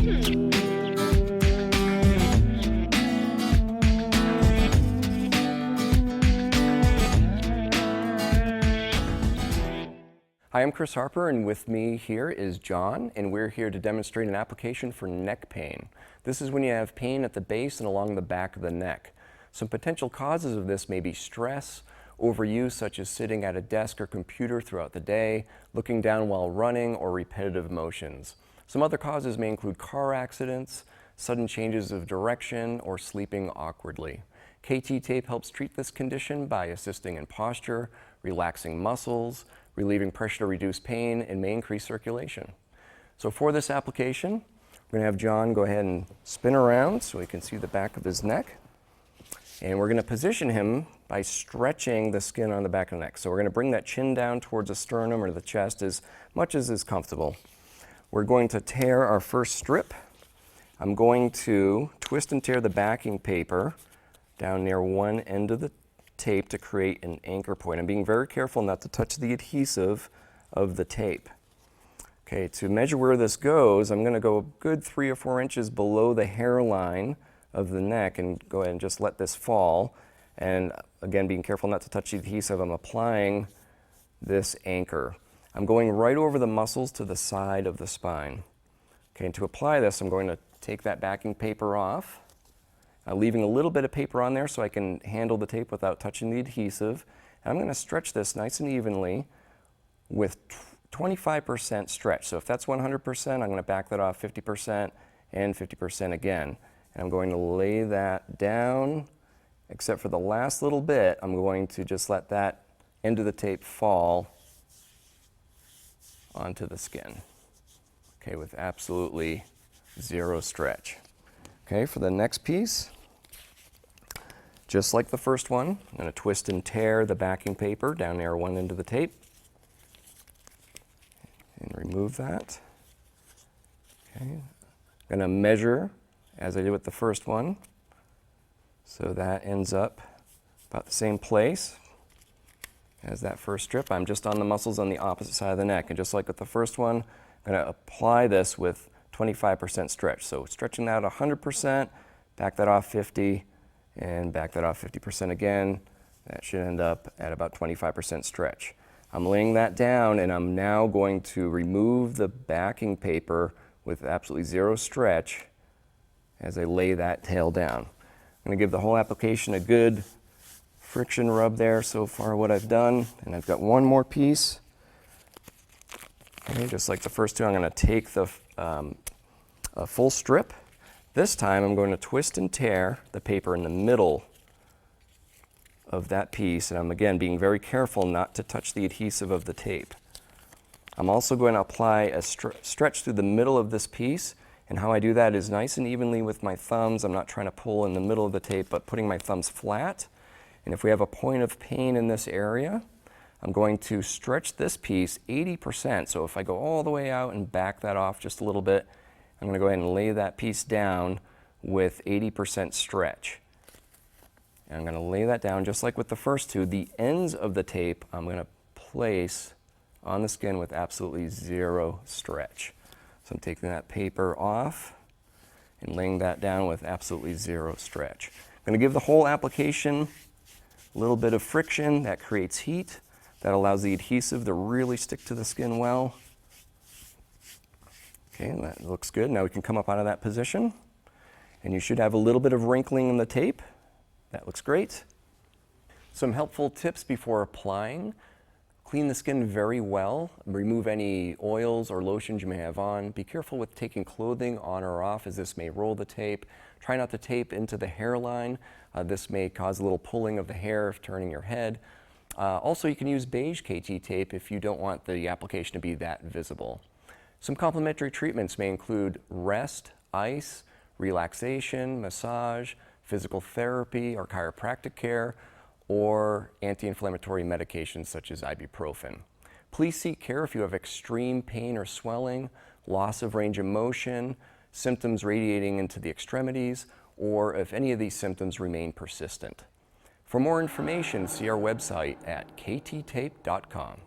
Hi, I'm Chris Harper, and with me here is John, and we're here to demonstrate an application for neck pain. This is when you have pain at the base and along the back of the neck. Some potential causes of this may be stress, overuse such as sitting at a desk or computer throughout the day, looking down while running, or repetitive motions. Some other causes may include car accidents, sudden changes of direction, or sleeping awkwardly. KT tape helps treat this condition by assisting in posture, relaxing muscles, relieving pressure to reduce pain, and may increase circulation. So for this application, we're going to have John go ahead and spin around so we can see the back of his neck. And we're going to position him by stretching the skin on the back of the neck. So we're going to bring that chin down towards the sternum or the chest as much as is comfortable. We're going to tear our first strip. I'm going to twist and tear the backing paper down near one end of the tape to create an anchor point. I'm being very careful not to touch the adhesive of the tape. Okay, to measure where this goes, I'm going to go a good 3 or 4 inches below the hairline of the neck and go ahead and just let this fall. And again, being careful not to touch the adhesive, I'm applying this anchor. I'm going right over the muscles to the side of the spine. Okay, and to apply this, I'm going to take that backing paper off, leaving a little bit of paper on there so I can handle the tape without touching the adhesive. And I'm going to stretch this nice and evenly with 25% stretch. So if that's 100%, I'm going to back that off 50% and 50% again. And I'm going to lay that down, except for the last little bit, I'm going to just let that end of the tape fall onto the skin. Okay, with absolutely zero stretch. Okay, for the next piece, just like the first one, I'm going to twist and tear the backing paper down near one end of the tape and remove that. Okay, I'm going to measure as I did with the first one, so that ends up about the same place as that first strip. I'm just on the muscles on the opposite side of the neck, and just like with the first one, I'm going to apply this with 25% stretch. So stretching that 100%, back that off 50, and back that off 50% again. That should end up at about 25% stretch. I'm laying that down, and I'm now going to remove the backing paper with absolutely zero stretch as I lay that tail down. I'm going to give the whole application a good friction rub there so far what I've done, and I've got one more piece. Okay, just like the first two, I'm going to take the a full strip. This time I'm going to twist and tear the paper in the middle of that piece, and I'm again being very careful not to touch the adhesive of the tape. I'm also going to apply a stretch through the middle of this piece, and how I do that is nice and evenly with my thumbs. I'm not trying to pull in the middle of the tape, but putting my thumbs flat. And if we have a point of pain in this area, I'm going to stretch this piece 80%. So if I go all the way out and back that off just a little bit, I'm going to go ahead and lay that piece down with 80% stretch. And I'm going to lay that down just like with the first two. The ends of the tape I'm going to place on the skin with absolutely zero stretch. So I'm taking that paper off and laying that down with absolutely zero stretch. I'm going to give the whole application a little bit of friction that creates heat. That allows the adhesive to really stick to the skin well. Okay, that looks good. Now we can come up out of that position. And you should have a little bit of wrinkling in the tape. That looks great. Some helpful tips before applying. Clean the skin very well. Remove any oils or lotions you may have on. Be careful with taking clothing on or off, as this may roll the tape. Try not to tape into the hairline. This may cause a little pulling of the hair if turning your head. Also, you can use beige KT tape if you don't want the application to be that visible. Some complementary treatments may include rest, ice, relaxation, massage, physical therapy or chiropractic care, or anti-inflammatory medications such as ibuprofen. Please seek care if you have extreme pain or swelling, loss of range of motion, symptoms radiating into the extremities, or if any of these symptoms remain persistent. For more information, see our website at kttape.com.